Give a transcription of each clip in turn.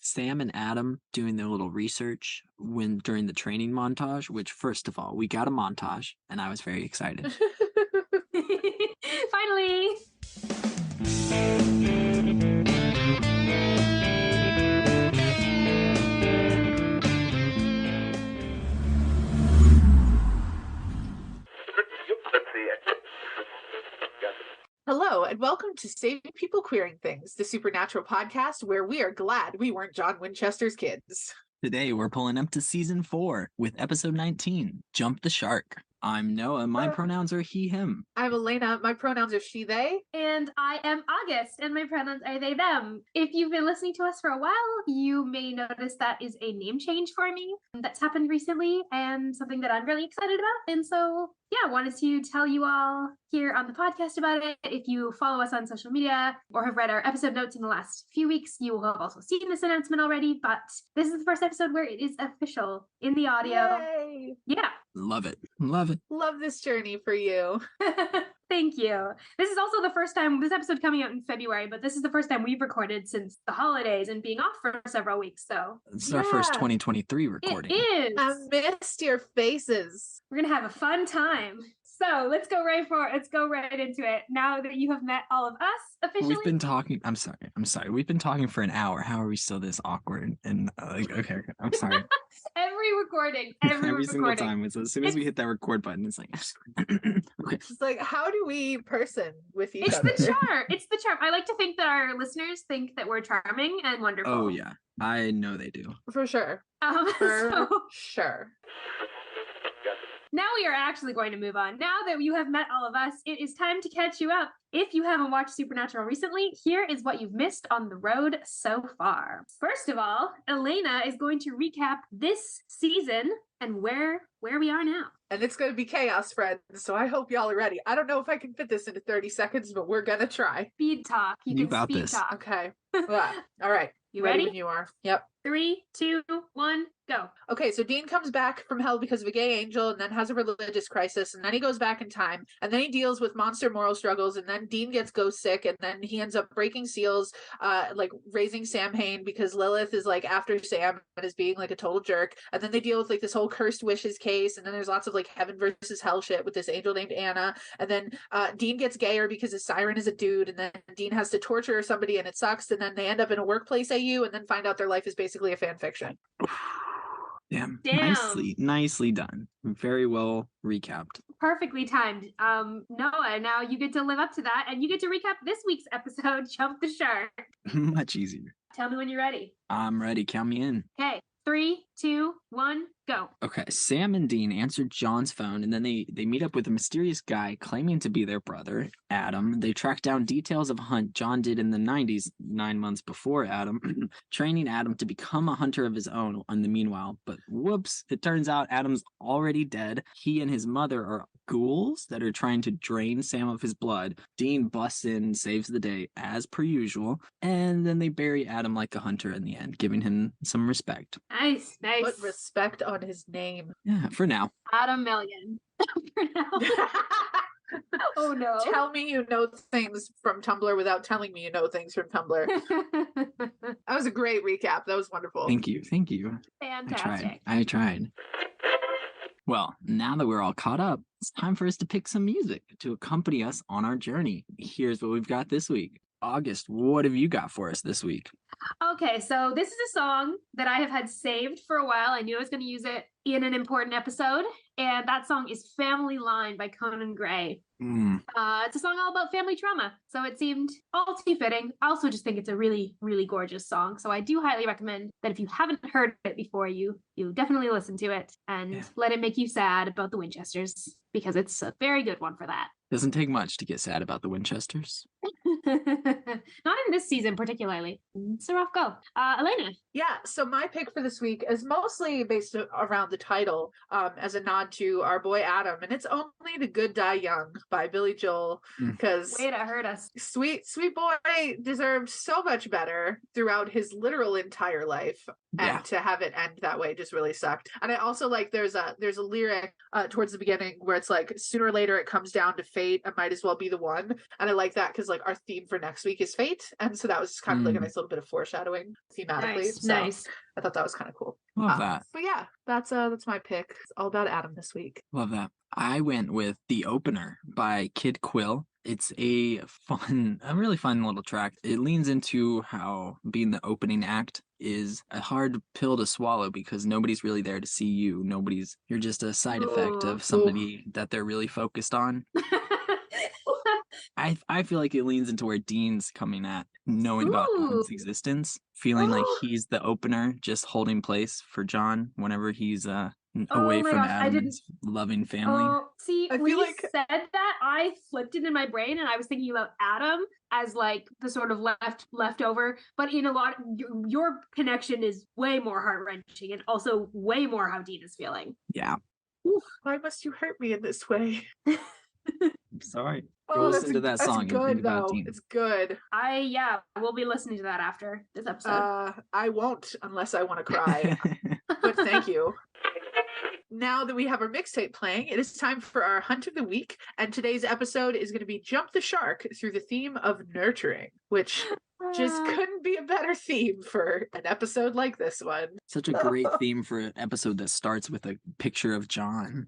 Sam and Adam doing their little research during the training montage, which first of all, we got a montage and I was very excited. Finally. Hello, and welcome to Saving People Queering Things, the supernatural podcast where we are glad we weren't John Winchester's kids. Today, we're pulling up to season 4 with episode 19, Jump the Shark. I'm Noah. My pronouns are he, him. I'm Elayna. My pronouns are she, they. And I am August, and my pronouns are they, them. If you've been listening to us for a while, you may notice that is a name change for me that's happened recently and something that I'm really excited about. And so, yeah, wanted to tell you all here on the podcast about it. If you follow us on social media or have read our episode notes in the last few weeks, you will have also seen this announcement already, but this is the first episode where it is official in the audio. Yay! Yeah. Love it. Love it. Love this journey for you. Thank you. This is also the first time, this episode coming out in February, but this is the first time we've recorded since the holidays and being off for several weeks, so. This is our first 2023 recording. It is. I missed your faces. We're gonna have a fun time. So let's go right into it. Now that you have met all of us officially. We've been talking. I'm sorry. We've been talking for an hour. How are we still this awkward? And okay. I'm sorry. Every single time. As soon as we hit that record button, it's like, okay. It's like, how do we person with each other? It's the charm. I like to think that our listeners think that we're charming and wonderful. Oh yeah, I know they do. For sure. Sure. Now we are actually going to move on. Now that you have met all of us, it is time to catch you up. If you haven't watched Supernatural recently, here is what you've missed on the road so far. First of all, Elayna is going to recap this season and where we are now. And it's going to be chaos, friends, so I hope y'all are ready. I don't know if I can fit this into 30 seconds, but we're going to try. Speed talk. You got speed this. talk. Okay. All right. You ready? When you are. Yep. 3, 2, 1, go. Okay, so Dean comes back from hell because of a gay angel and then has a religious crisis, and then he goes back in time, and then he deals with monster moral struggles, and then Dean gets ghost sick, and then he ends up breaking seals, like raising Sam Hain because Lilith is like after Sam and is being like a total jerk, and then they deal with like this whole cursed wishes case, and then there's lots of like heaven versus hell shit with this angel named Anna, and then Dean gets gayer because his siren is a dude, and then Dean has to torture somebody and it sucks, and then they end up in a workplace AU and then find out their life is basically a fan fiction. Damn. Nicely done. Very well recapped. Perfectly timed. Noah, now you get to live up to that and you get to recap this week's episode, Jump the Shark. Much easier. Tell me when you're ready. I'm ready. Count me in. Okay. 3, 2, 1, go. Okay, Sam and Dean answer John's phone, and then they meet up with a mysterious guy claiming to be their brother, Adam. They track down details of a hunt John did in the 90s, 9 months before Adam, training Adam to become a hunter of his own in the meanwhile. But whoops, it turns out Adam's already dead. He and his mother are ghouls that are trying to drain Sam of his blood. Dean busts in, saves the day, as per usual, and then they bury Adam like a hunter in the end, giving him some respect. Nice. Put respect on his name. Yeah, for now. Adam Milligan. For now. Oh no. Tell me you know things from Tumblr without telling me you know things from Tumblr. That was a great recap. That was wonderful. Thank you. Fantastic. I tried. Well, now that we're all caught up, it's time for us to pick some music to accompany us on our journey. Here's what we've got this week. August, what have you got for us this week? Okay, so this is a song that I have had saved for a while. I knew I was going to use it in an important episode, and that song is Family Line by Conan Gray. It's a song all about family trauma, so it seemed all too fitting. I also just think it's a really, really gorgeous song, so I do highly recommend that if you haven't heard it before, you definitely listen to it and let it make you sad about the Winchesters, because it's a very good one for that. Doesn't take much to get sad about the Winchesters. Not in this season particularly. It's a rough go. Elayna. Yeah, so my pick for this week is mostly based around the title, as a nod to our boy Adam, and it's Only the Good Die Young by Billy Joel, because way to hurt us. Sweet boy deserved so much better throughout his literal entire life, and to have it end that way just really sucked. And I also like there's a lyric towards the beginning where it's like, sooner or later it comes down to fate, I might as well be the one. And I like that because like our theme for next week is fate. And so that was kind of like a nice little bit of foreshadowing thematically. Nice. I thought that was kind of cool. Love that. But yeah, that's my pick. It's all about Adam this week. Love that. I went with The Opener by Kid Quill. It's a really fun little track. It leans into how being the opening act is a hard pill to swallow because nobody's really there to see you. You're just a side effect of somebody that they're really focused on. I feel like it leans into where Dean's coming at, knowing about Adam's existence, feeling like he's the opener, just holding place for John whenever he's away from Adam's loving family. See, when you said that, I flipped it in my brain and I was thinking about Adam as like the sort of leftover, but in a lot, your connection is way more heart-wrenching and also way more how Dean is feeling. Yeah. Oof, why must you hurt me in this way? I'm sorry. Oh, listen to that song. Good though. It's good. We'll be listening to that after this episode. I won't unless I want to cry. But thank you. Now that we have our mixtape playing, it is time for our Hunt of the Week, and today's episode is going to be Jump the Shark through the theme of nurturing, which just couldn't be a better theme for an episode like this one. Such a great theme for an episode that starts with a picture of John.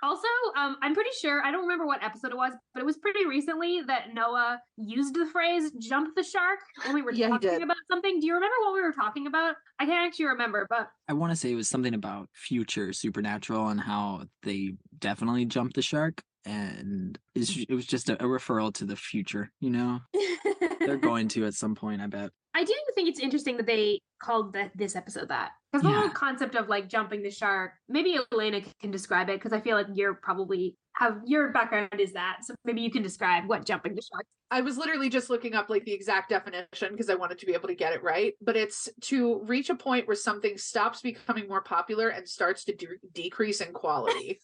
Also, I'm pretty sure, I don't remember what episode it was, but it was pretty recently that Noah used the phrase jump the shark when we were talking about something. Do you remember what we were talking about? I can't actually remember, but I want to say it was something about future supernatural and how they definitely jumped the shark. And it was just a referral to the future, you know? They're going to at some point, I bet. I do think it's interesting that they called this episode that. Because the whole concept of like jumping the shark, maybe Elayna can describe it, because I feel like your background is that. So maybe you can describe what jumping the shark. I was literally just looking up like the exact definition because I wanted to be able to get it right. But it's to reach a point where something stops becoming more popular and starts to decrease in quality.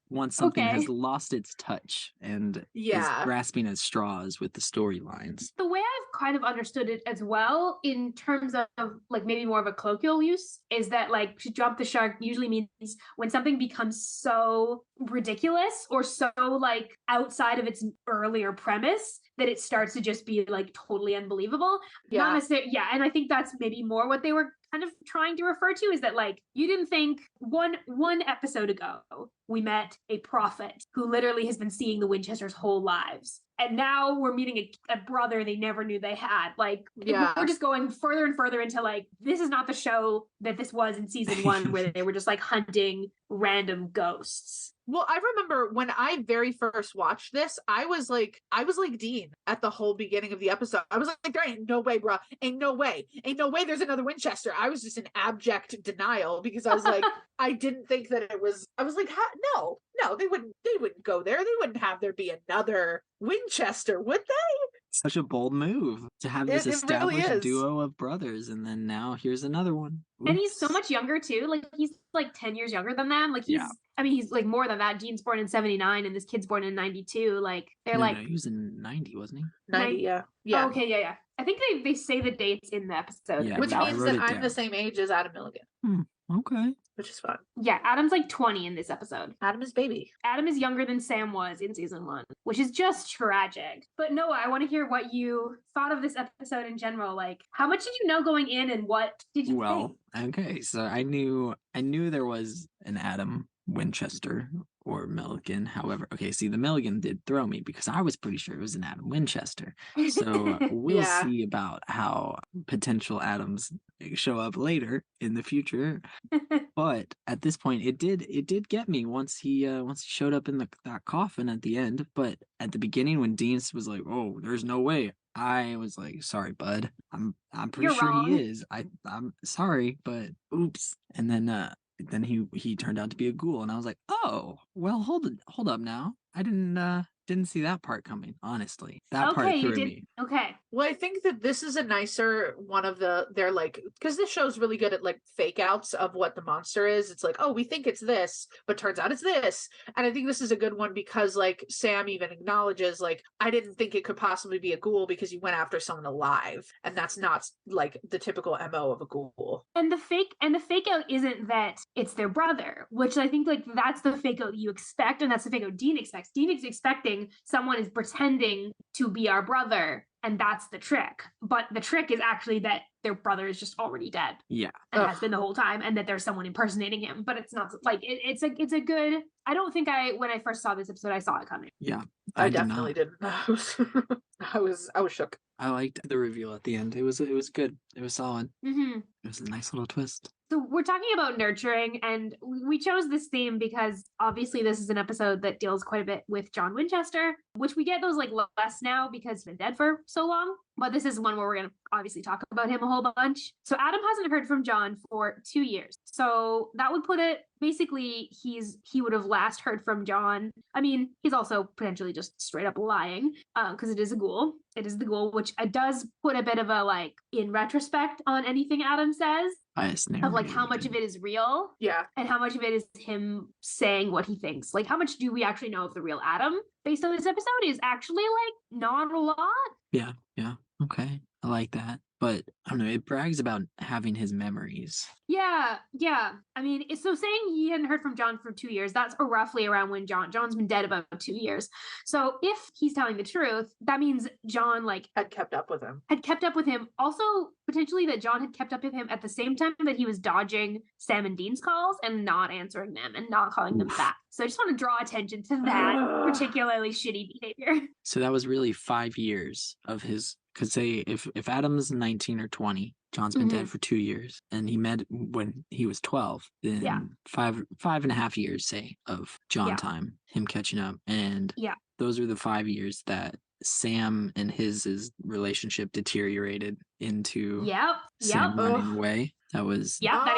Once something has lost its touch and is grasping at straws with the storylines. The way I've kind of understood it as well, in terms of like maybe more of a colloquial use, is that like to jump the shark usually means when something becomes so ridiculous or so like outside of its earlier premise that it starts to just be like totally unbelievable. Not necessarily, and I think that's maybe more what they were kind of trying to refer to, is that like you didn't think one episode ago we met a prophet who literally has been seeing the Winchesters' whole lives, and now we're meeting a brother they never knew they had. Like we're just going further and further into like this is not the show that this was in season 1 where they were just like hunting random ghosts. Well, I remember when I very first watched this, I was like Dean at the whole beginning of the episode. I was like, there ain't no way, bro. Ain't no way there's another Winchester. I was just in abject denial because I was like, I didn't think that it was, I was like, no, they wouldn't go there. They wouldn't have there be another Winchester, would they? Such a bold move to have this established really duo of brothers, and then now here's another one. Oops. And he's so much younger too. Like he's like 10 years younger than them. Like he's like more than that. Dean's born in 79 and this kid's born in 92. Like they're no, he was in 90, wasn't he? 90, yeah. Oh, okay, yeah. I think they say the dates in the episode. Which means that I'm the same age as Adam Milligan. Okay. Which is fun. Yeah, Adam's like 20 in this episode. Adam is baby. Adam is younger than Sam was in season 1, which is just tragic. But Noah, I want to hear what you thought of this episode in general. Like, how much did you know going in and what did you think? Okay, so I knew there was an Adam Winchester or Milligan. However, the Milligan did throw me because I was pretty sure it was an Adam Winchester. So we'll see about how potential Adams show up later in the future. But at this point, it did get me once he showed up in that coffin at the end. But at the beginning, when Dean was like, "Oh, there's no way," I was like, "Sorry, bud. I'm pretty sure wrong. He is. I'm sorry, but oops." And then he turned out to be a ghoul, and I was like, "Oh, well, hold up now. I didn't see that part coming, honestly. That part threw me." Okay. Well, I think that this is a nicer one of they're like, because this show's really good at like fake outs of what the monster is. It's like, oh, we think it's this, but turns out it's this. And I think this is a good one because like Sam even acknowledges like, I didn't think it could possibly be a ghoul because you went after someone alive. And that's not like the typical MO of a ghoul. And the fake out isn't that it's their brother, which I think like that's the fake out you expect, and that's the fake out Dean expects. Dean is expecting thinking someone is pretending to be our brother, and that's the trick. But the trick is actually that their brother is just already dead. Yeah. And has been the whole time, and that there's someone impersonating him. But it's not like it's a good. I don't think when I first saw this episode, I saw it coming. Yeah. I definitely didn't. I was shook. I liked the reveal at the end. It was good. It was solid. Mm-hmm. It was a nice little twist. So we're talking about nurturing, and we chose this theme because obviously this is an episode that deals quite a bit with John Winchester, which we get those like less now because he's been dead for so long. But this is one where we're going to obviously talk about him a whole bunch. So Adam hasn't heard from John for 2 years. So that would put it, basically, he would have last heard from John. I mean, he's also potentially just straight up lying because it is a ghoul. It is the ghoul, which does put a bit of a, like, in retrospect on anything Adam says. Of like how much of it is real, and how much of it is him saying what he thinks. Like, how much do we actually know of the real Adam based on this episode is actually like not a lot. Yeah, okay, I like that. But I don't know, it brags about having his memories. Yeah. I mean, so saying he hadn't heard from John for 2 years, that's roughly around when John's been dead about 2 years. So if he's telling the truth, that means John had kept up with him. Also, potentially that John had kept up with him at the same time that he was dodging Sam and Dean's calls and not answering them and not calling them back. So I just want to draw attention to that particularly shitty behavior. So that was really 5 years of his. Because say if Adam's 19 or 20, John's been dead for 2 years, and he met when he was 12, then 5.5 years, say, of John time, him catching up. And those are the 5 years that Sam and his relationship deteriorated into Sam running away. That was that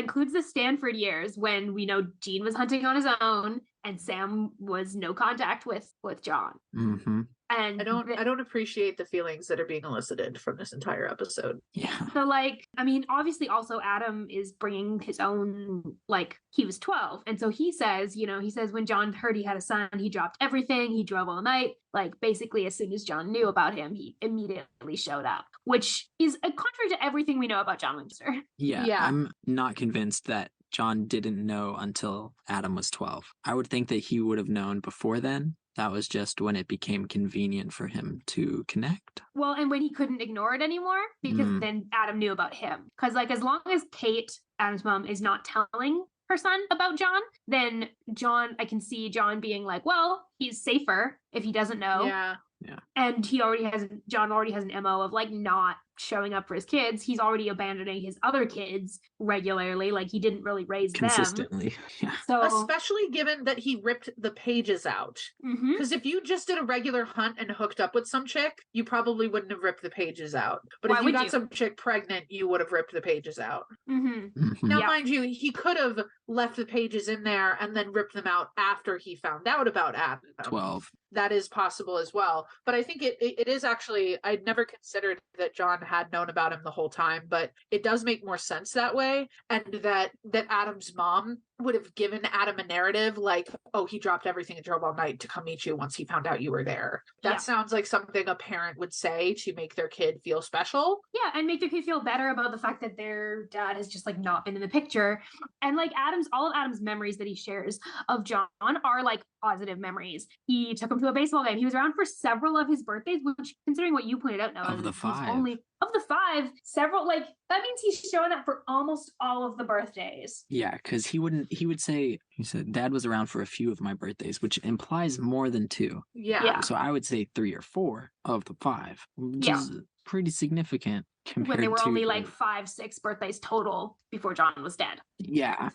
includes the Stanford years when we know Gene was hunting on his own and Sam was no contact with John. Mm-hmm. And I don't appreciate the feelings that are being elicited from this entire episode. Yeah. So I mean, obviously also Adam is bringing his own, he was 12. And so he says when John heard he had a son, he dropped everything. He drove all night. Basically as soon as John knew about him, he immediately showed up, which is contrary to everything we know about John Winchester. Yeah. I'm not convinced that John didn't know until Adam was 12. I would think that he would have known before then. That was just when it became convenient for him to connect. Well, and when he couldn't ignore it anymore, because then Adam knew about him. Because as long as Kate, Adam's mom, is not telling her son about John, then I can see John being like, well, he's safer if he doesn't know. Yeah. And John already has an MO of not showing up for his kids. He's already abandoning his other kids regularly. He didn't really raise consistently. them. Yeah. So, especially given that he ripped the pages out. Because if you just did a regular hunt and hooked up with some chick, you probably wouldn't have ripped the pages out. But if you got some chick pregnant, you would have ripped the pages out. Now, mind you, he could have left the pages in there and then ripped them out after he found out about Adam. 12. That is possible as well. But I think it is actually, I'd never considered that John had known about him the whole time, but it does make more sense that way. And that Adam's mom would have given Adam a narrative he dropped everything and drove all night to come meet you once he found out you were there. That sounds like something a parent would say to make their kid feel special. Yeah, and make their kid feel better about the fact that their dad has just not been in the picture. And all of Adam's memories that he shares of John are positive memories. He took him to a baseball game. He was around for several of his birthdays, which, considering what you pointed out, Noah, of the 5. Of the 5, several, that means he's showing up for almost all of the birthdays. Yeah, because he said Dad was around for a few of my birthdays, which implies more than 2. Yeah. So I would say 3 or 4 of the 5, which is pretty significant compared when they were to only 5-6 birthdays total before John was dead. Yeah,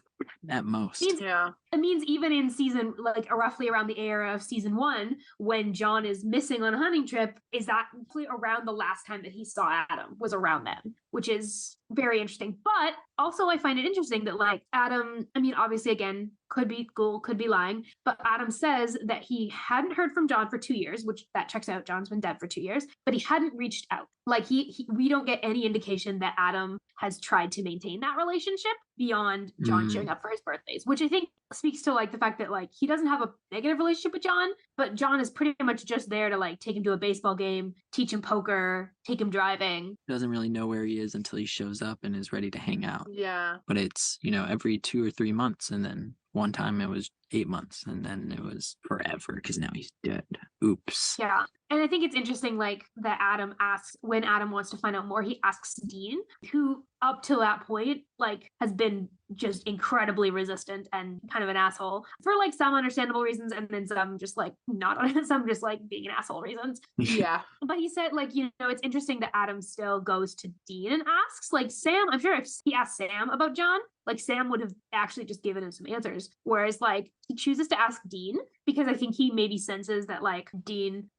at most. It means even in season, roughly around the era of season 1, when John is missing on a hunting trip, is that around the last time that he saw Adam was around then, which is very interesting. But also I find it interesting that Adam, I mean, obviously again, could be ghoul, could be lying, but Adam says that he hadn't heard from John for 2 years, which that checks out. John's been dead for 2 years, but he hadn't reached out. We don't get any indication that Adam has tried to maintain that relationship beyond John showing up for his birthdays, which I think speaks to the fact that he doesn't have a negative relationship with John, but John is pretty much just there to take him to a baseball game, teach him poker, take him driving. Doesn't really know where he is until he shows up and is ready to hang out. Yeah. But it's, every 2 or 3 months, and then one time it was 8 months, and then it was forever because now he's dead. Oops. Yeah. And I think it's interesting, like, that Adam asks, when Adam wants to find out more, he asks Dean, who up to that point, like, has been just incredibly resistant and kind of an asshole for, like, some understandable reasons, and then some just, like, not, some just, like, being an asshole reasons. Yeah. But he said, like, you know, it's interesting that Adam still goes to Dean and asks, like, Sam, I'm sure if he asked Sam about John, like, Sam would have actually just given him some answers. Whereas, like, he chooses to ask Dean because I think he maybe senses that, like, Dean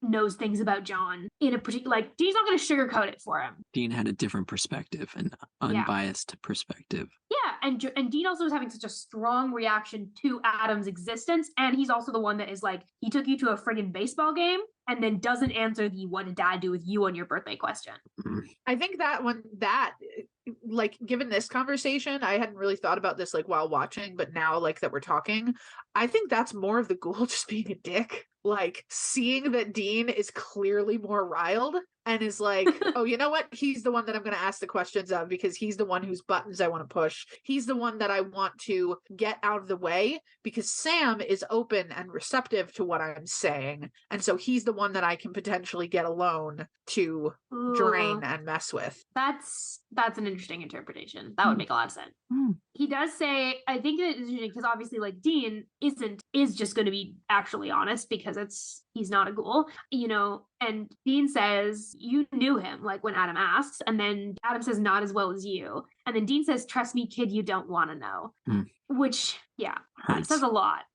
knows things about John in a particular, like, Dean's not going to sugarcoat it for him. Dean had a different perspective, an unbiased perspective. Yeah, and Dean also is having such a strong reaction to Adam's existence, and he's also the one that is like, he took you to a friggin' baseball game and then doesn't answer the what did dad do with you on your birthday question. I think that like, given this conversation, I hadn't really thought about this, like, while watching, but now, like, that we're talking, I think that's more of the ghoul just being a dick. Like, seeing that Dean is clearly more riled and is like, oh, you know what? He's the one that I'm going to ask the questions of because he's the one whose buttons I want to push. He's the one that I want to get out of the way because Sam is open and receptive to what I'm saying. And so he's the one that I can potentially get alone to drain and mess with. That's an interesting interpretation. That would make a lot of sense. He does say, I think it's interesting because obviously, like, Dean is just going to be actually honest because he's not a ghoul, you know, and Dean says, you knew him, like, when Adam asks, and then Adam says, not as well as you. And then Dean says, trust me, kid, you don't want to know. Which, yeah, says a lot.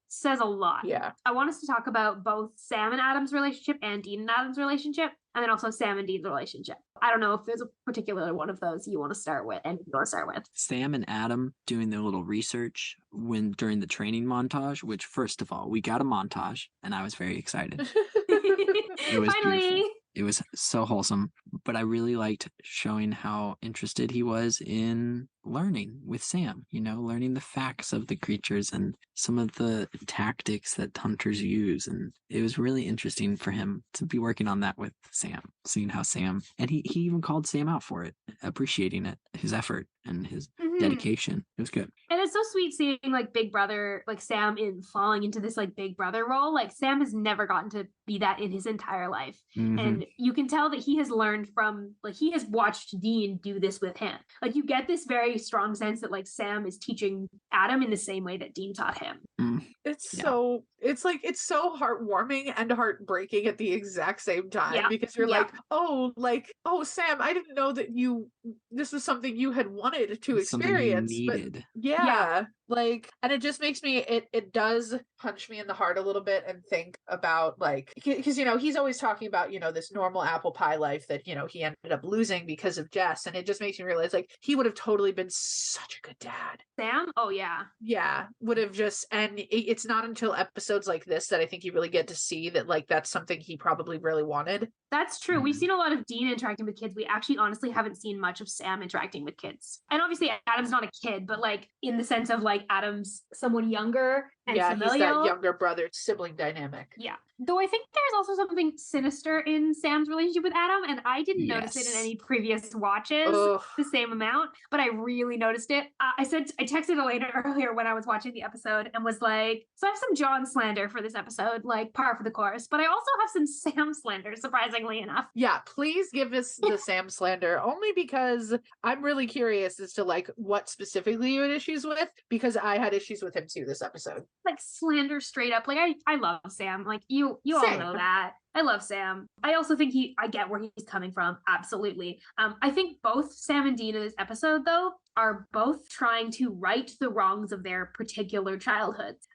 Yeah. I want us to talk about both Sam and Adam's relationship and Dean and Adam's relationship, and then also Sam and Dean's relationship. I don't know if there's a particular one of those you want to start with and you want to start with. Sam and Adam doing their little research during the training montage, which, first of all, we got a montage and I was very excited. It was Finally beautiful. It was so wholesome, but I really liked showing how interested he was in learning with Sam, you know, learning the facts of the creatures and some of the tactics that hunters use. And it was really interesting for him to be working on that with Sam, seeing how Sam, and he even called Sam out for it, appreciating it, his effort and his dedication. It was good. And it's so sweet seeing, like, Big Brother, like, Sam falling into this, like, Big Brother role. Like, Sam has never gotten to be that in his entire life. And you can tell that he has learned from, like, he has watched Dean do this with him. Like, you get this very strong sense that, like, Sam is teaching Adam in the same way that Dean taught him. It's so heartwarming and heartbreaking at the exact same time because you're like, oh, Sam, I didn't know that this was something you had wanted to experience. Needed. But like, and it just makes me, it does punch me in the heart a little bit and think about, like, because, you know, he's always talking about, you know, this normal apple pie life that, you know, he ended up losing because of Jess. And it just makes me realize, like, he would have totally been such a good dad. Sam? Oh, yeah. Yeah, would have just, and it's not until episodes like this that I think you really get to see that, like, that's something he probably really wanted. That's true. We've seen a lot of Dean interacting with kids. We actually honestly haven't seen much of Sam interacting with kids. And obviously Adam's not a kid, but, like, in the sense of, like, Adam's someone younger and familial. He's that younger brother sibling dynamic. Yeah. Though I think there's also something sinister in Sam's relationship with Adam, and I didn't notice it in any previous watches the same amount, but I really noticed it. I texted Elayna earlier when I was watching the episode and was like, so I have some John slander for this episode, like, par for the course, but I also have some Sam slander, surprisingly enough. Yeah, please give us the Sam slander, only because I'm really curious as to, like, what specifically you had issues with, because I had issues with him too this episode. Like, slander straight up. Like, I love Sam. Like, you all know that. I love Sam. I also think I get where he's coming from. Absolutely. I think both Sam and Dean in this episode, though, are both trying to right the wrongs of their particular childhoods.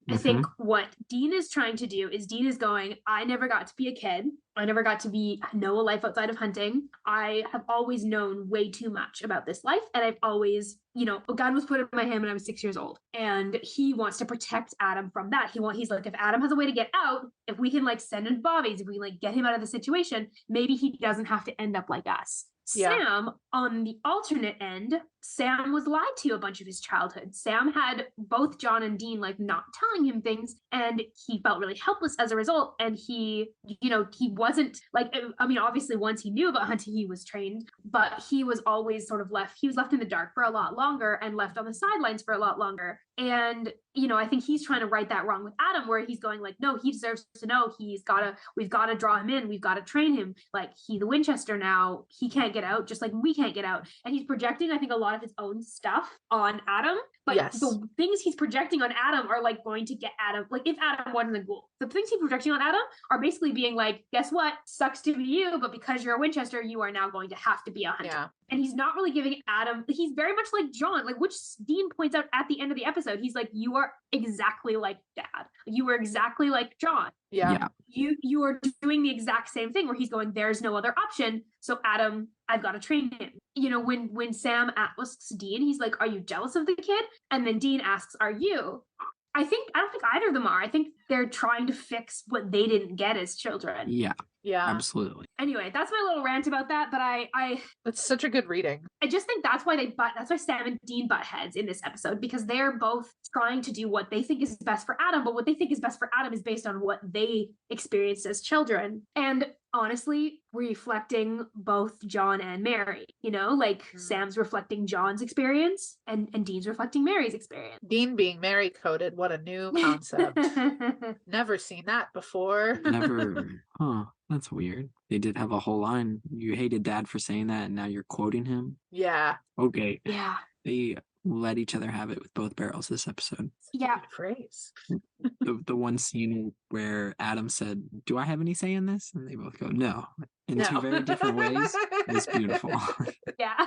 I think what Dean is trying to do is Dean is going, I never got to be a kid. I never got to know a life outside of hunting. I have always known way too much about this life. And I've always, you know, a gun was put in my hand when I was 6 years old. And he wants to protect Adam from that. He's like, if Adam has a way to get out, if we can, like, send in bobbies, if we, like, get him out of the situation, maybe he doesn't have to end up like us. Yeah. Sam, on the alternate end, Sam was lied to a bunch of his childhood. Sam had both John and Dean, like, not telling him things, and he felt really helpless as a result. And he, you know, he wasn't, like, I mean, obviously once he knew about hunting, he was trained, but he was always sort of left in the dark for a lot longer and left on the sidelines for a lot longer. And, I think he's trying to right that wrong with Adam, where he's going like, no, he deserves to know. We've got to draw him in. We've got to train him. Like, he's the Winchester now. He can't get out, just like we can't get out. And he's projecting, I think, a lot of his own stuff on Adam. But the things he's projecting on Adam are like going to get Adam. Like, if Adam wasn't a ghoul, the things he's projecting on Adam are basically being like, guess what? Sucks to be you, but because you're a Winchester, you are now going to have to be a hunter. Yeah. And he's not really giving Adam, he's very much like John, like, which Dean points out at the end of the episode. He's like, you are exactly like Dad. You were exactly like John. Yeah. You are doing the exact same thing, where he's going, there's no other option. So Adam, I've got to train him. When Sam asks Dean, he's like, are you jealous of the kid? And then Dean asks, are you? I don't think either of them are. I think they're trying to fix what they didn't get as children. Yeah. Yeah. Absolutely. Anyway, that's my little rant about that. But it's such a good reading. I just think that's why Sam and Dean butt heads in this episode, because they're both trying to do what they think is best for Adam, but what they think is best for Adam is based on what they experienced as children. And honestly, reflecting both John and Mary, Sam's reflecting John's experience and Dean's reflecting Mary's experience. Dean being Mary coded, what a new concept. Never seen that before. Never. Huh. That's weird. They did have a whole line. You hated Dad for saying that, and now you're quoting him? Yeah. Okay. Yeah. They let each other have it with both barrels this episode. Yeah. Good phrase. The one scene where Adam said, do I have any say in this? And they both go, no. In two very different ways. It's beautiful. Yeah.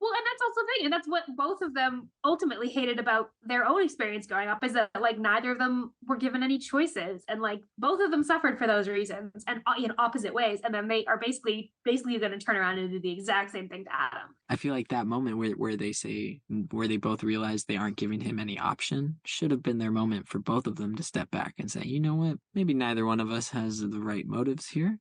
Well, and that's also the thing, and that's what both of them ultimately hated about their own experience growing up, is that like neither of them were given any choices, and like both of them suffered for those reasons, and in opposite ways, and then they are basically going to turn around and do the exact same thing to Adam. I feel like that moment where they both realize they aren't giving him any option should have been their moment for both of them to step back and say, you know what, maybe neither one of us has the right motives here.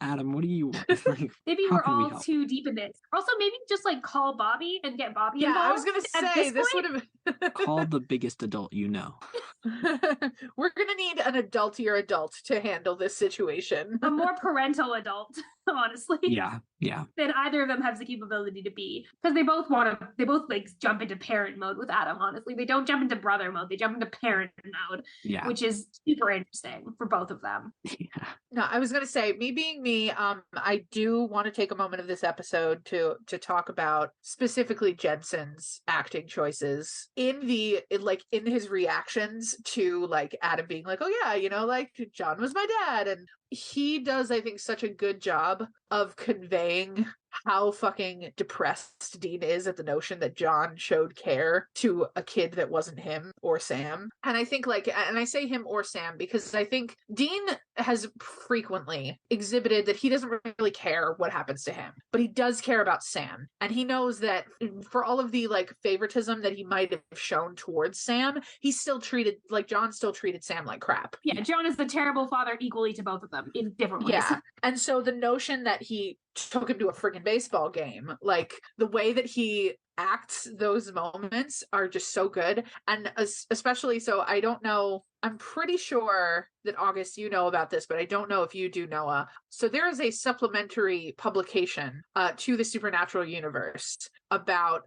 Adam, what do you want? Like, maybe we're all too deep in this. Also, maybe just like call Bobby and get Bobby involved. Yeah, I was gonna say this would have call the biggest adult you know. We're gonna need an adultier adult to handle this situation. A more parental adult, honestly. Yeah. Than either of them has the capability to be, because they both like jump into parent mode with Adam. Honestly, they don't jump into brother mode; they jump into parent mode. Yeah, which is super interesting for both of them. Yeah. No, I was gonna say, me being me, I do want to take a moment of this episode to talk about specifically Jensen's acting choices in his reactions to like Adam being like, oh yeah, like John was my dad, and he does, I think, such a good job of conveying how fucking depressed Dean is at the notion that John showed care to a kid that wasn't him or Sam. And I think and I say him or Sam because I think Dean has frequently exhibited that he doesn't really care what happens to him, but he does care about Sam. And he knows that for all of the favoritism that he might have shown towards Sam, John still treated Sam like crap. Yeah, John is the terrible father equally to both of them in different ways. Yeah. And so the notion that he took him to a friggin' baseball game, like the way that he acts those moments are just so good. And especially so, I don't know, I'm pretty sure that August, you know about this, but I don't know if you do, Noah. So there is a supplementary publication to the Supernatural universe about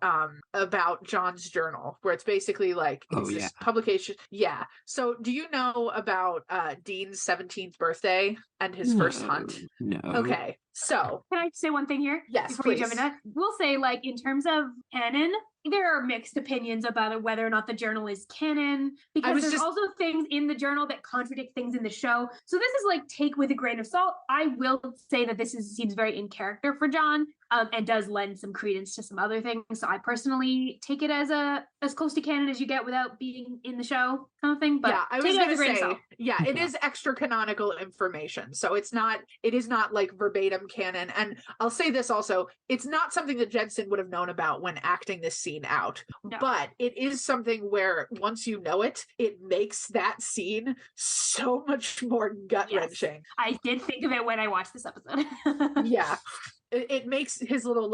John's journal, where it's basically this publication. Yeah. So do you know about Dean's 17th birthday and his first hunt? No. Okay. So can I say one thing here? Yes, before please. You jump in that? We'll say, in terms of canon, there are mixed opinions about whether or not the journal is canon, because there's also things in the journal that contradict things in the show. So this is take with a grain of salt. I will say that this seems very in character for John, and does lend some credence to some other things. So I personally take it as close to canon as you get without being in the show, kind of thing. But yeah, I was going to say, it is extra canonical information. So it is not verbatim canon. And I'll say this also, it's not something that Jensen would have known about when acting this scene out, but it is something where once you know it, it makes that scene so much more gut-wrenching. Yes. I did think of it when I watched this episode. Yeah. It makes his little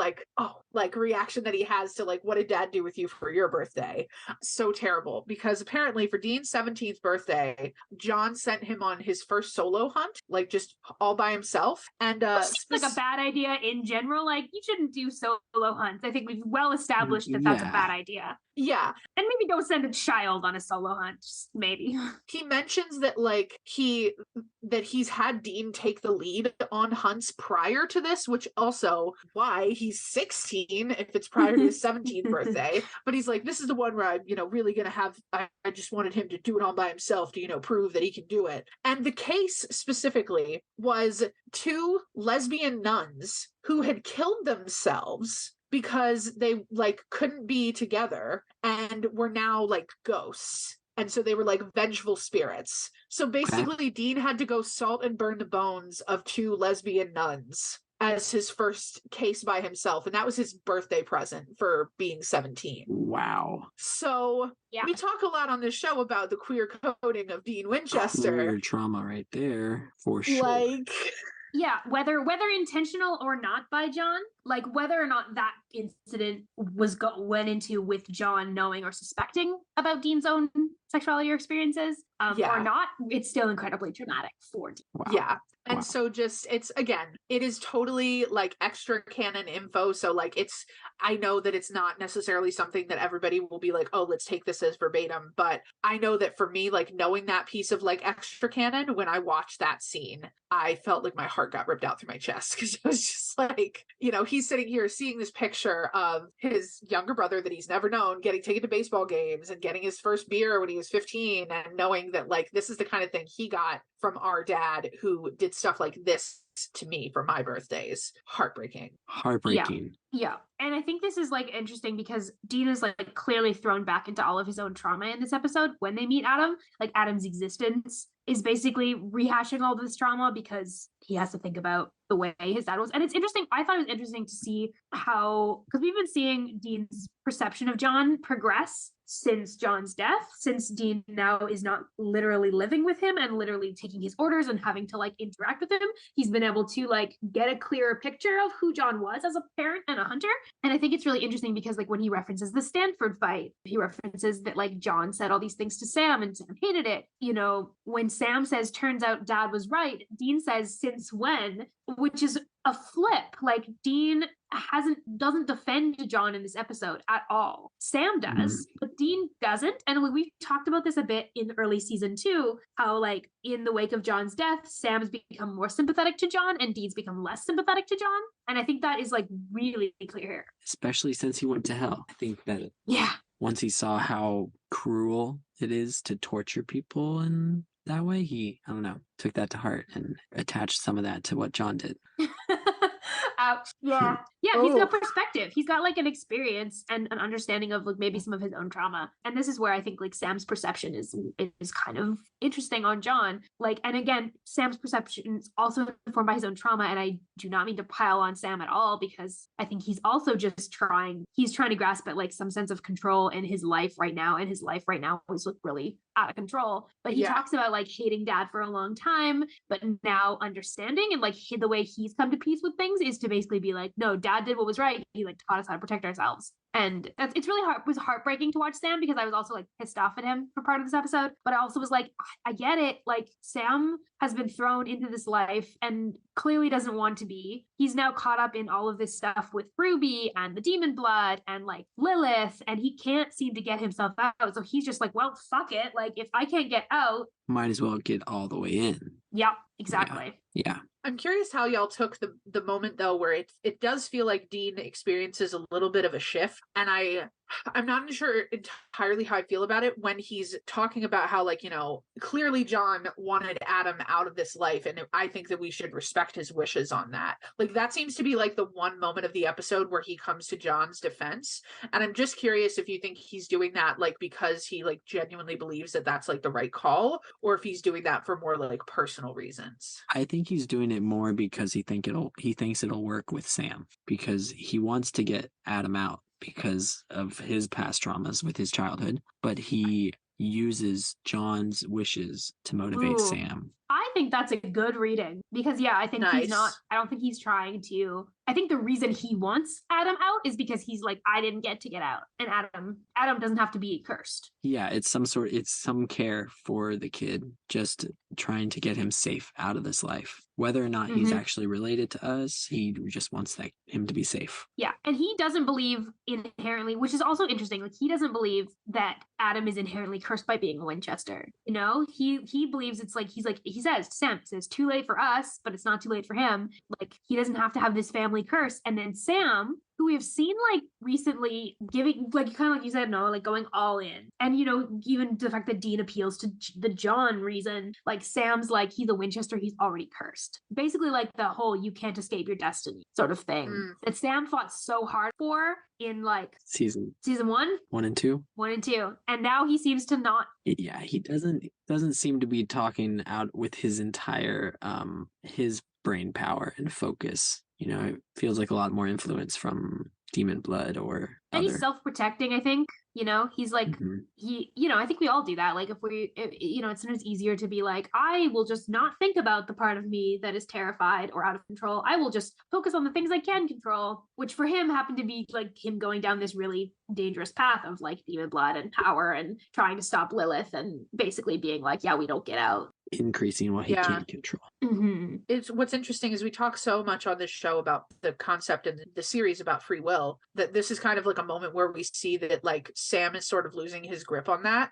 reaction that he has to what did Dad do with you for your birthday so terrible, because apparently for Dean's 17th birthday, John sent him on his first solo hunt, just all by himself. And it's a bad idea in general. You shouldn't do solo hunts. I think we've well established that that's a bad idea. Yeah. And maybe don't send a child on a solo hunt, just maybe. He mentions that like he's had Dean take the lead on hunts prior to this, which also why he's 16 if it's prior to his 17th birthday. But he's like, this is the one where I'm, really gonna have I just wanted him to do it all by himself to, prove that he can do it. And the case specifically was 2 lesbian nuns who had killed themselves because they like couldn't be together and were now like ghosts. And so they were like vengeful spirits. So basically Dean had to go salt and burn the bones of 2 lesbian nuns as his first case by himself. And that was his birthday present for being 17. Wow. So we talk a lot on this show about the queer coding of Dean Winchester. Queer trauma right there, for sure. Like... Yeah, whether intentional or not by John, like whether or not that incident went into with John knowing or suspecting about Dean's own sexuality or experiences, or not, it's still incredibly traumatic for Dean. Wow. Yeah. And so just, it is totally like extra canon info. So like I know that it's not necessarily something that everybody will be like, oh, let's take this as verbatim. But I know that for me, like knowing that piece of like extra canon, when I watched that scene, I felt like my heart got ripped out through my chest because it was just like, he's sitting here seeing this picture of his younger brother that he's never known getting taken to baseball games and getting his first beer when he was 15 and knowing that like this is the kind of thing he got from our dad who did stuff like this to me for my birthdays. Heartbreaking. Yeah. And I think this is like interesting because Dean is like clearly thrown back into all of his own trauma in this episode when they meet Adam. Like Adam's existence is basically rehashing all this trauma because he has to think about the way his dad was. And it's interesting. I thought it was interesting to see how, because we've been seeing Dean's perception of John progress since John's death, since Dean now is not literally living with him and literally taking his orders and having to like interact with him. He's been able to like get a clearer picture of who John was as a parent and a hunter. And I think it's really interesting because like when he references the Stanford fight, he references that like John said all these things to Sam and Sam hated it. When Sam says, turns out dad was right, Dean says, since when? Which is a flip. Like Dean doesn't defend John in this episode at all. Sam does, but Dean doesn't. And we've talked about this a bit in early season 2, how like in the wake of John's death, Sam's become more sympathetic to John and Dean's become less sympathetic to John. And I think that is like really clear here. Especially since he went to hell. I think that once he saw how cruel it is to torture people and that way, he, I don't know, took that to heart and attached some of that to what John did. Ouch. Yeah. Yeah, he's got perspective. He's got like an experience and an understanding of like maybe some of his own trauma. And this is where I think like Sam's perception is kind of interesting on John. Like, and again, Sam's perception is also informed by his own trauma. And I do not mean to pile on Sam at all because I think he's also just trying to grasp at like some sense of control in his life right now. And his life right now is like really out of control. But he talks about like hating dad for a long time, but now understanding and like the way he's come to peace with things is to basically be like, no, dad did what was right. He like taught us how to protect ourselves. And it's really hard. It was heartbreaking to watch Sam because I was also like pissed off at him for part of this episode. But I also was like, I get it. Like Sam has been thrown into this life and clearly doesn't want to be. He's now caught up in all of this stuff with Ruby and the demon blood and like Lilith, and he can't seem to get himself out. So he's just like, well, fuck it. Like if I can't get out, might as well get all the way in. Yep, exactly. Yeah. I'm curious how y'all took the moment though where it does feel like Dean experiences a little bit of a shift, and I'm not sure entirely how I feel about it when he's talking about how like, clearly John wanted Adam out of this life and I think that we should respect his wishes on that. Like that seems to be like the one moment of the episode where he comes to John's defense, and I'm just curious if you think he's doing that like because he like genuinely believes that that's like the right call, or if he's doing that for more like personal reasons. I think he's doing it more because he thinks it'll work with Sam because he wants to get Adam out because of his past traumas with his childhood, but he uses John's wishes to motivate Sam. I think that's a good reading because I think I don't think he's trying to. I think the reason he wants Adam out is because he's like, I didn't get to get out. And Adam doesn't have to be cursed. Yeah, it's some care for the kid, just trying to get him safe out of this life. Whether or not he's actually related to us, he just wants him to be safe. Yeah, and he doesn't believe inherently, which is also interesting. Like, he doesn't believe that Adam is inherently cursed by being a Winchester. You know, he believes it's like Sam says, too late for us, but it's not too late for him. Like, he doesn't have to have this family curse. And then Sam, who we have seen like recently giving, like, kind of like you said, no, like going all in. And, you know, even the fact that Dean appeals to the John reason, like Sam's like, he's a Winchester, he's already cursed. Basically like the whole you can't escape your destiny sort of thing that Sam fought so hard for in like season 1 and 2. And now he seems to not. Yeah, he doesn't seem to be talking out with his entire his brain power and focus. You know, it feels like a lot more influence from demon blood or and he's self-protecting, I think. You know, he's like, I think we all do that. Like, if it's sometimes easier to be like, I will just not think about the part of me that is terrified or out of control. I will just focus on the things I can control, which for him happened to be like him going down this really dangerous path of like demon blood and power and trying to stop Lilith and basically being like, yeah, we don't get out. Increasing what he can control. It's what's interesting is we talk so much on this show about the concept and the series about free will, that this is kind of like a moment where we see that like Sam is sort of losing his grip on that.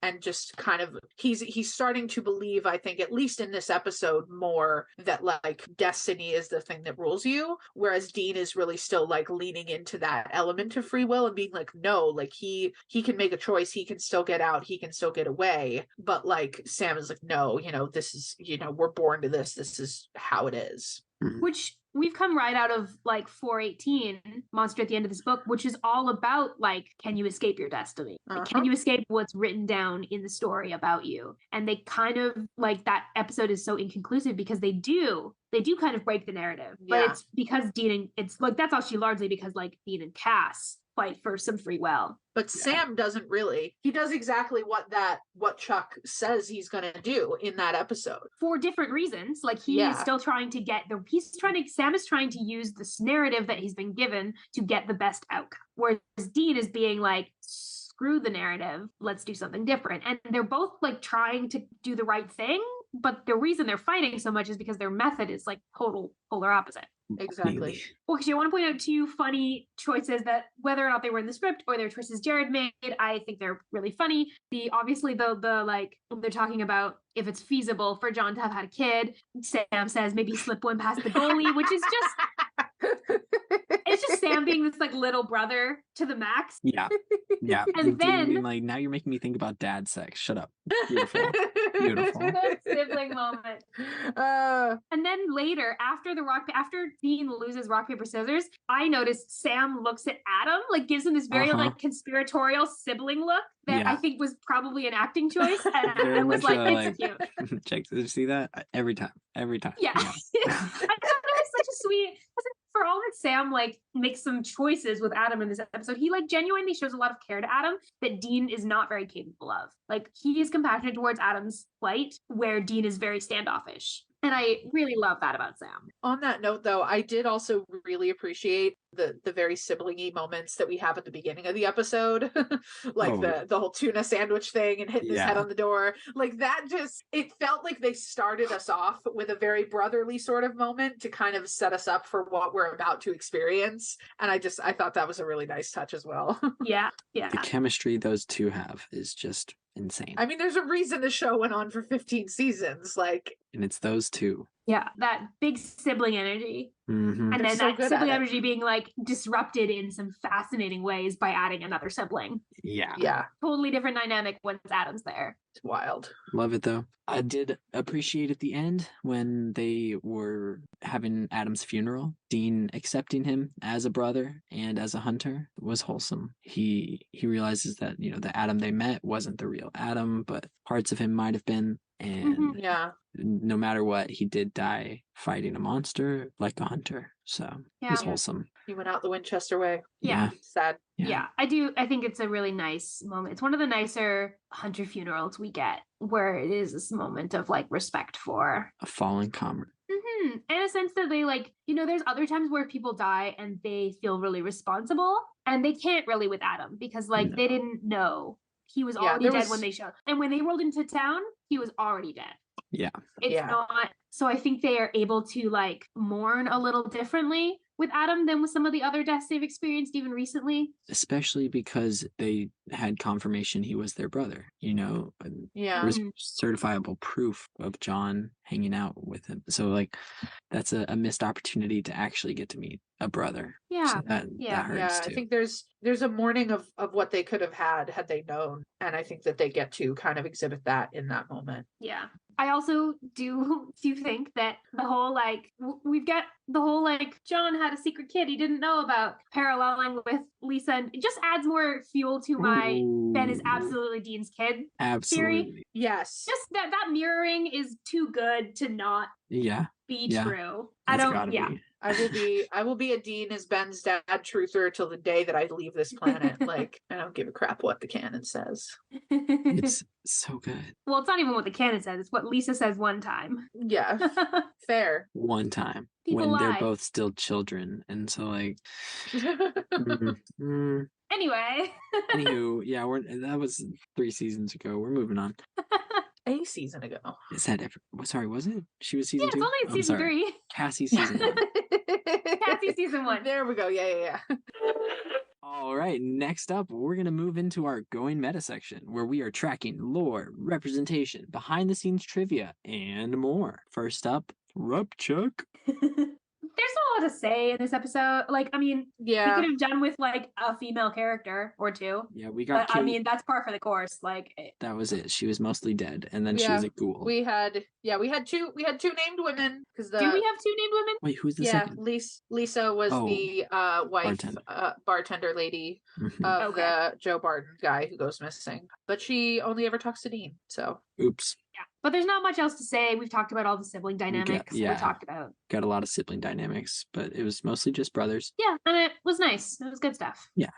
And just kind of he's starting to believe, I think, at least in this episode, more that like destiny is the thing that rules you, whereas Dean is really still like leaning into that element of free will and being like, no, like he can make a choice, he can still get out, he can still get away, but like Sam is like, no, you know, this is, you know, we're born to this is how it is. Which we've come right out of like 418 Monster at the end of this book, which is all about like, can you escape your destiny? Like, can you escape what's written down in the story about you? And they kind of like, that episode is so inconclusive because they do kind of break the narrative, but it's because it's like, that's actually largely because like Dean and Cass fight for some free will. But Sam doesn't really. He does exactly what Chuck says he's going to do in that episode. For different reasons. Like he is still trying to Sam is trying to use this narrative that he's been given to get the best outcome. Whereas Dean is being like, screw the narrative, let's do something different. And they're both like trying to do the right thing, but the reason they're fighting so much is because their method is like polar opposite. Exactly. Well, because I want to point out 2 funny choices that, whether or not they were in the script or their choices Jared made, I think they're really funny. Obviously the like, they're talking about if it's feasible for John to have had a kid. Sam says maybe slip one past the goalie, which is just it's just Sam being this like little brother to the max. Yeah. And then like, now you're making me think about dad sex. Shut up. Beautiful. Sibling moment. And then later, after Dean loses rock paper scissors, I noticed Sam looks at Adam, like gives him this very like conspiratorial sibling look that I think was probably an acting choice, and I was like, it's cute. Check, did you see that? Every time. Yeah. I thought it was such a sweet. For all that Sam like makes some choices with Adam in this episode, he like genuinely shows a lot of care to Adam that Dean is not very capable of. Like, he is compassionate towards Adam's plight, where Dean is very standoffish. And I really love that about Sam. On that note, though, I did also really appreciate the very sibling-y moments that we have at the beginning of the episode. Like the whole tuna sandwich thing and hitting his head on the door. Like, that just, it felt like they started us off with a very brotherly sort of moment to kind of set us up for what we're about to experience. And I thought that was a really nice touch as well. Yeah. The chemistry those two have is just insane. I mean, there's a reason the show went on for 15 seasons, like, and it's those two. Yeah, that big sibling energy. And then that sibling energy being like disrupted in some fascinating ways by adding another sibling. Yeah. Totally different dynamic once Adam's there. It's wild. Love it though. I did appreciate at the end when they were having Adam's funeral, Dean accepting him as a brother and as a hunter was wholesome. He realizes that, you know, the Adam they met wasn't the real Adam, but parts of him might have been. And no matter what, he did die fighting a monster like a hunter. So it was wholesome. He went out the Winchester way. Yeah. Sad. Yeah, I think it's a really nice moment. It's one of the nicer hunter funerals we get, where it is this moment of like respect for a fallen comrade. And a sense that they like, there's other times where people die and they feel really responsible, and they can't really with Adam because like they didn't know he was already dead when they showed. And when they rolled into town, he was already dead. Yeah. It's not. So I think they are able to like mourn a little differently with Adam than with some of the other deaths they've experienced even recently. Especially because they had confirmation he was their brother, There was certifiable proof of John hanging out with him. So like that's a missed opportunity to actually get to meet a brother. Yeah. So that hurts too. I think there's a mourning of what they could have had they known. And I think that they get to kind of exhibit that in that moment. Yeah. I also do think that the whole like we've got the whole like John had a secret kid he didn't know about paralleling with Lisa, and it just adds more fuel to my Ben is absolutely Dean's kid theory. Yes. Just that mirroring is too good to not be true. I will be a Dean as Ben's dad truther till the day that I leave this planet. Like, I don't give a crap what the canon says. It's so good. Well, it's not even what the canon says. It's what Lisa says one time. Yeah. Fair. One time. People when lie. They're both still children. And so like Anyway. Anywho, that was 3 seasons ago. We're moving on. A season ago. Is that sorry, was it? She was season 2? Yeah, it's only season 3. Cassie season 1. Cassie season 1. There we go. Yeah. All right, next up, we're going to move into our Going Meta section, where we are tracking lore, representation, behind-the-scenes trivia, and more. First up, Rup Chuck. There's not a lot to say in this episode. Like, I mean, we could have done with like a female character or 2. Yeah, we got. But, I mean, that's par for the course. Like, that was it. She was mostly dead, and then she was a ghoul. We had two named women because do we have 2 named women? Wait, who's the second? Lisa was the wife, bartender lady of the Joe Barton guy who goes missing, but she only ever talks to Dean. So, oops. Yeah, but there's not much else to say. We've talked about all the sibling dynamics. We talked about. Got a lot of sibling dynamics, but it was mostly just brothers. Yeah, and it was nice. It was good stuff. Yeah.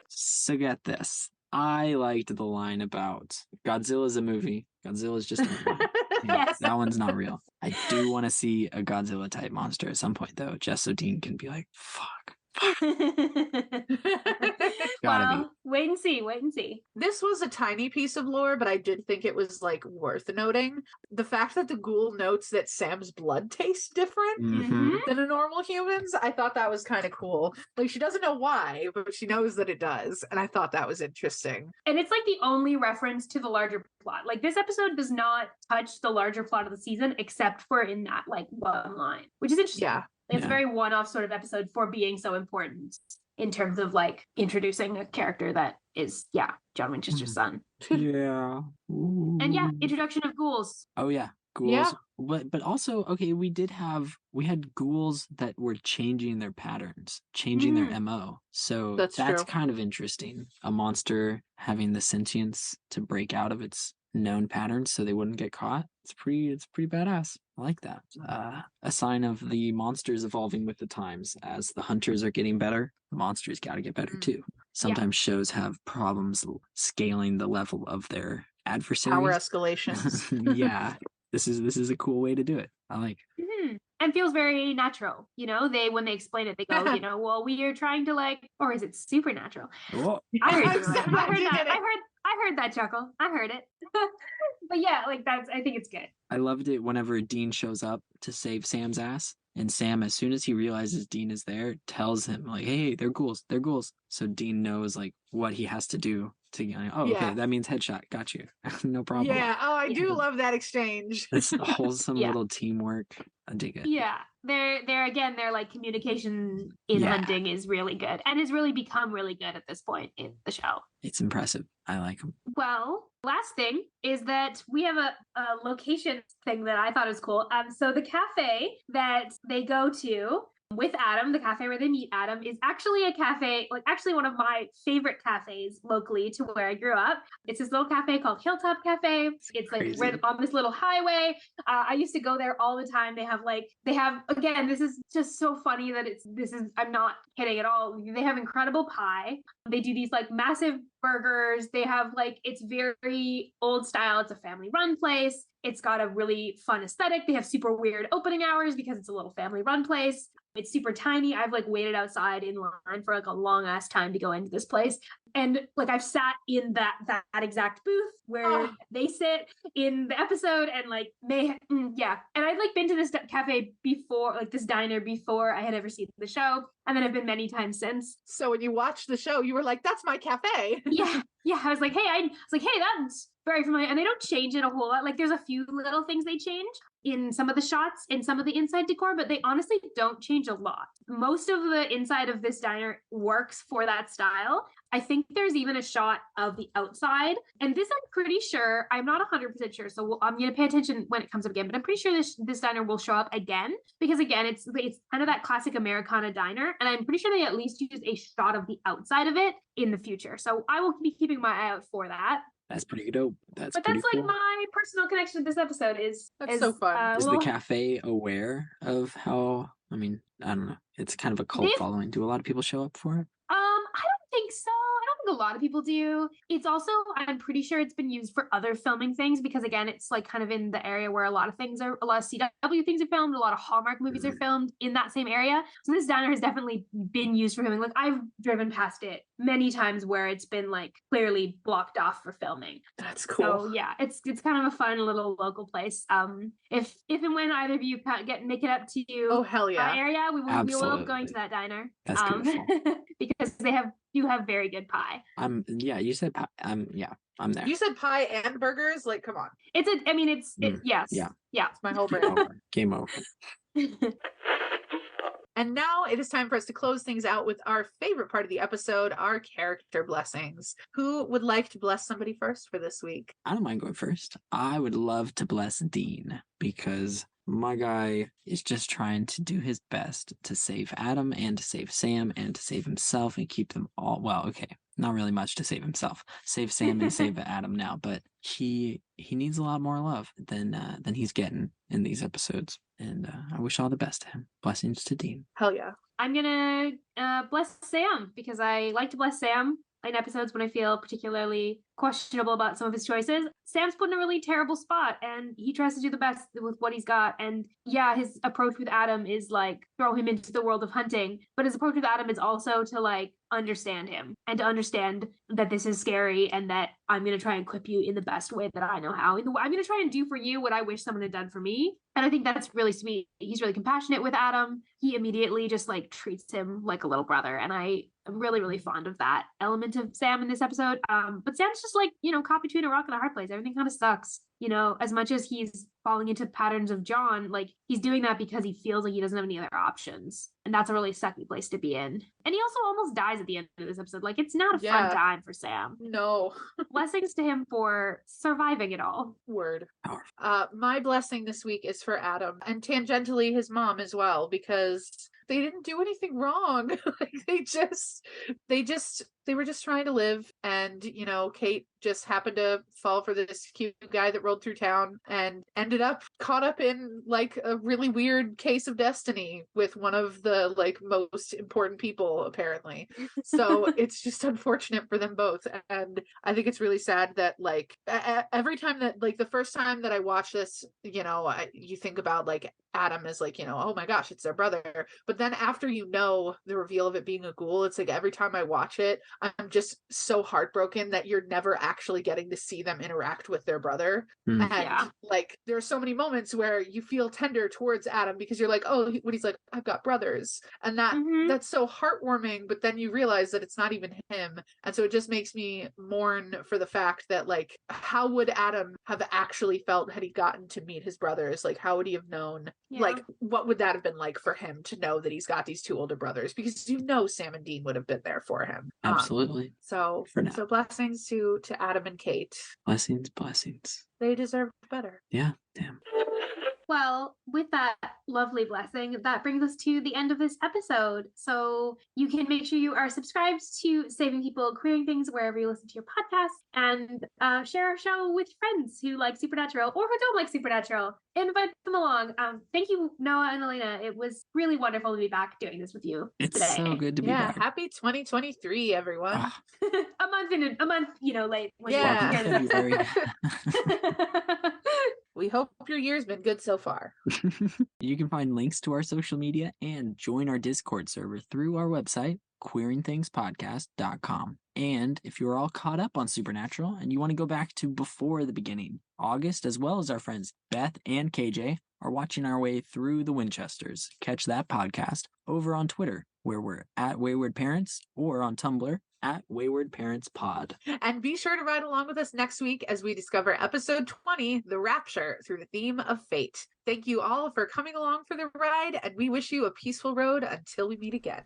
So get this. I liked the line about Godzilla's a movie. Godzilla's just a movie. Yes. That one's not real. I do want to see a Godzilla type monster at some point though, just so Dean can be like, fuck. Well, wait and see. This was a tiny piece of lore, but I did think it was like worth noting. The fact that the ghoul notes that Sam's blood tastes different than a normal human's, I thought that was kind of cool. Like, she doesn't know why, but she knows that it does, and I thought that was interesting. And it's like the only reference to the larger plot. Like, this episode does not touch the larger plot of the season except for in that like one line, which is interesting. Yeah. It's a very one-off sort of episode for being so important in terms of like introducing a character that is, John Winchester's son. Yeah. Ooh. And introduction of ghouls. Oh yeah, ghouls. Yeah. But also, okay, we had ghouls that were changing their patterns, changing their MO. So that's true. kind of interesting. A monster having the sentience to break out of its known patterns so they wouldn't get caught. It's pretty badass. I like that. A sign of the monsters evolving with the times. As the hunters are getting better, the monsters got to get better too. Sometimes shows have problems scaling the level of their adversaries. Power escalations. Yeah, this is a cool way to do it. I like. And feels very natural. When they explain it, they go, well, we are trying to like, or is it supernatural? Oh. I heard that chuckle. I heard it. But yeah, like I think it's good. I loved it whenever Dean shows up to save Sam's ass. And Sam, as soon as he realizes Dean is there, tells him like, hey, they're ghouls. So Dean knows like what he has to do to get, okay, that means headshot. Got you. No problem. Yeah. Oh, I do love that exchange. It's a wholesome little teamwork. I dig it. Yeah. Their like communication in hunting is really good and has really become really good at this point in the show. It's impressive. I like them. Well, last thing is that we have a location thing that I thought was cool. So the cafe that they go to with Adam. The cafe where they meet Adam is actually a cafe, like actually one of my favorite cafes locally to where I grew up. It's this little cafe called Hilltop Cafe. It's like right on this little highway. I used to go there all the time. They have again, this is just so funny that I'm not kidding at all. They have incredible pie. They do these like massive burgers. They have like, it's very old style. It's a family run place. It's got a really fun aesthetic. They have super weird opening hours because it's a little family run place. It's super tiny. I've like waited outside in line for like a long ass time to go into this place. And like I've sat in that exact booth where they sit in the episode and like yeah. And I'd like been to this cafe before, like this diner before I had ever seen the show. And then I've been many times since. So when you watched the show, you were like, that's my cafe. Yeah. I was like, hey, that's very familiar. And they don't change it a whole lot. Like there's a few little things they change in some of the shots, in some of the inside decor, but they honestly don't change a lot. Most of the inside of this diner works for that style. I think there's even a shot of the outside. And this I'm pretty sure, I'm not 100% sure. So I'm going to pay attention when it comes up again, but I'm pretty sure this diner will show up again. Because again, it's kind of that classic Americana diner. And I'm pretty sure they at least use a shot of the outside of it in the future. So I will be keeping my eye out for that. That's pretty dope. That's like cool. My personal connection to this episode is so fun. Is the cafe aware of how, I don't know. It's kind of a cult following. Do a lot of people show up for it? I don't think so. I don't think a lot of people do. It's also, I'm pretty sure it's been used for other filming things because again, it's like kind of in the area where a lot of CW things are filmed, a lot of Hallmark movies are filmed in that same area. So this diner has definitely been used for filming. Like I've driven past it many times where it's been like clearly blocked off for filming. That's cool. So yeah, it's kind of a fun little local place. If and when either of you make it up to oh hell yeah area, we will be going to that diner. That's beautiful. Because you have very good pie. Yeah, you said pie. Yeah, I'm there. You said pie and burgers? Like, come on. Yes. Yeah. It's my whole brain. Game over. And now it is time for us to close things out with our favorite part of the episode, our character blessings. Who would like to bless somebody first for this week? I don't mind going first. I would love to bless Dean because my guy is just trying to do his best to save Adam and to save Sam and to save himself and keep them all. Well, okay, not really much to save himself. Save Sam and save Adam now, but he needs a lot more love than he's getting in these episodes. And I wish all the best to him. Blessings to Dean. Hell yeah. I'm gonna bless Sam because I like to bless Sam in episodes when I feel particularly questionable about some of his choices. Sam's put in a really terrible spot and he tries to do the best with what he's got. And yeah, his approach with Adam is like throw him into the world of hunting, but his approach with Adam is also to like understand him and to understand that this is scary and that I'm going to try and equip you in the best way that I know how. I'm going to try and do for you what I wish someone had done for me. And I think that's really sweet. He's really compassionate with Adam. He immediately just like treats him like a little brother. And I'm really, really fond of that element of Sam in this episode. But Sam's just like, caught between a rock and a hard place. Everything kind of sucks. As much as he's falling into patterns of John, like he's doing that because he feels like he doesn't have any other options. And that's a really sucky place to be in. And he also almost dies at the end of this episode. Like it's not a fun time for Sam. No. Blessings to him for surviving it all. Word. My blessing this week is for Adam and tangentially his mom as well, because they didn't do anything wrong. Like they were just trying to live, and Kate just happened to fall for this cute guy that rolled through town and ended up caught up in like a really weird case of destiny with one of the like most important people apparently. So it's just unfortunate for them both, and I think it's really sad that like every time that like the first time that I watch this, you think about like Adam is like, oh my gosh, it's their brother. But then after the reveal of it being a ghoul, it's like every time I watch it, I'm just so heartbroken that you're never actually getting to see them interact with their brother. And like there are so many moments where you feel tender towards Adam because you're like, oh, when he's like, I've got brothers. And that's so heartwarming, but then you realize that it's not even him. And so it just makes me mourn for the fact that like, how would Adam have actually felt had he gotten to meet his brothers? Like, how would he have known? Like, what would that have been like for him to know that he's got these two older brothers? Because Sam and Dean would have been there for him. Absolutely. So blessings to Adam and Kate. Blessings. They deserve better. Yeah, damn. Well, with that lovely blessing, that brings us to the end of this episode. So you can make sure you are subscribed to Saving People Queering Things wherever you listen to your podcast, and share our show with friends who like Supernatural or who don't like Supernatural. Invite them along. Thank you, Noah and Elayna. It was really wonderful to be back doing this with you It's today. so good to be back. Happy 2023, everyone. a month, late. When Yeah. you hear February. We hope your year's been good so far. You can find links to our social media and join our Discord server through our website, queeringthingspodcast.com. And if you're all caught up on Supernatural and you want to go back to before the beginning, August, as well as our friends Beth and KJ, are watching our way through the Winchesters. Catch that podcast over on Twitter, where we're at Wayward Parents, or on Tumblr at Wayward Parents Pod. And be sure to ride along with us next week as we discover episode 20, The Rapture, through the theme of fate. Thank you all for coming along for the ride, and we wish you a peaceful road until we meet again.